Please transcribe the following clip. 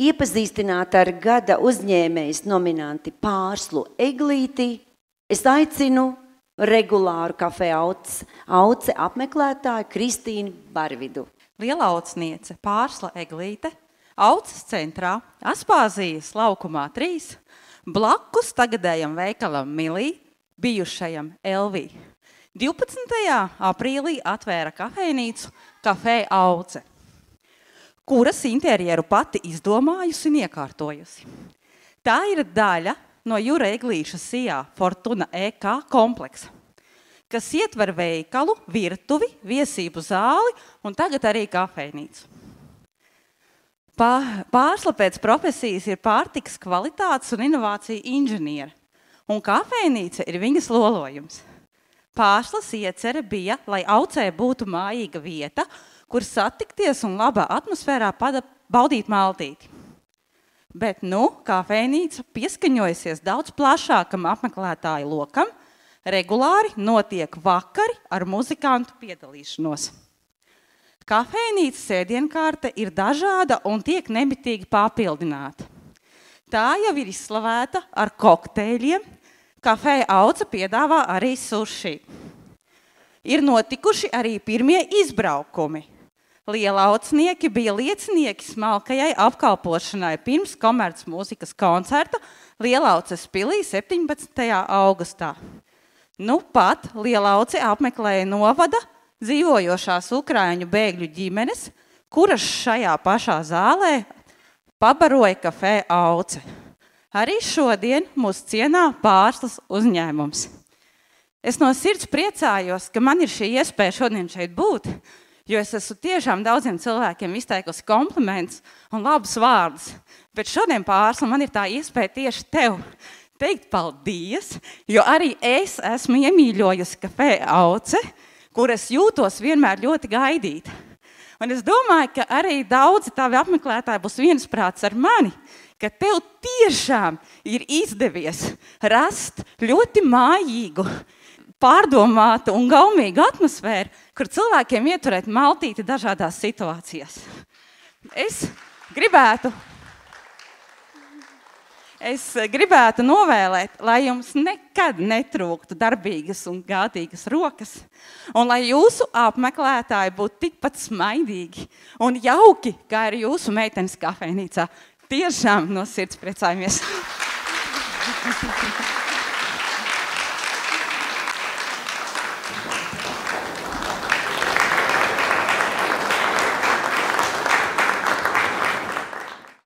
iepazīstināt ar gada uzņēmējas nominanti Pārslu Eglīti, es aicinu regulāru kafē Auce apmeklētāju Kristīnu Barvidu. Lielaucniece Pārsla Eglīte, Auces centrā, Aspāzijas laukumā 3, blakus tagadējam veikalam Milī, bijušajam Elvī. 12. aprīlī atvēra kafejnīcu Kafē Auce, kuras interjeru pati izdomājusi un iekārtojusi. Tā ir daļa no Jura Eglīša Sijā Fortuna EK kompleksa, kas ietver veikalu, virtuvi, viesību zāli un tagad arī kafejnīcu. Pārsla pēc profesijas ir pārtikas kvalitātes un inovāciju inženiere, un kafejnīca ir viņas lolojums. Pārslas iecere bija, lai Aucē būtu mājīga vieta, kur satikties un labā atmosfērā baudīt maltīti. Bet kafejnīca pieskaņojusies daudz plašākam apmeklētāju lokam, regulāri notiek vakari ar muzikantu piedalīšanos. Kafejnīcas ēdienkārte ir dažāda un tiek nemitīgi papildināta. Tā jau ir izslavēta ar kokteļiem. Kafē Auce piedāvā arī suši. Ir notikuši arī pirmie izbraukumi. Lielaucnieki bija liecinieki smalkajai apkalpošanai pirms komerc mūzikas koncerta Lielauces pilī 17. augustā. Pat Lielauci apmeklēja novada dzīvojošās ukraiņu bēgļu ģimenes, kuras šajā pašā zālē pabaroja Kafē Auce. Arī šodien mūs cienā Pārslas uzņēmums. Es no sirds priecājos, ka man ir šī iespēja šodien šeit būt, jo es esmu tiešām daudziem cilvēkiem izteikusi komplimentus un labus vārdus. Bet šodien, Pārsla, man ir tā iespēja tieši tev teikt paldies, jo arī es esmu iemīļojusi Kafē Auce, kur es jūtos vienmēr ļoti gaidīta. Un es domāju, ka arī daudzi tavi apmeklētāji būs viensprāts ar mani, ka tev tiešām ir izdevies rast ļoti mājīgu, pārdomātu un gaumīgu atmosfēru, kur cilvēkiem ieturēt maltīti dažādās situācijās. Es gribētu novēlēt, lai jums nekad netrūktu darbīgas un gādīgas rokas, un lai jūsu apmeklētāji būtu tikpat smaidīgi un jauki, kā ir jūsu meitenes kafejnīcā. Tiešām no sirds priecājamies.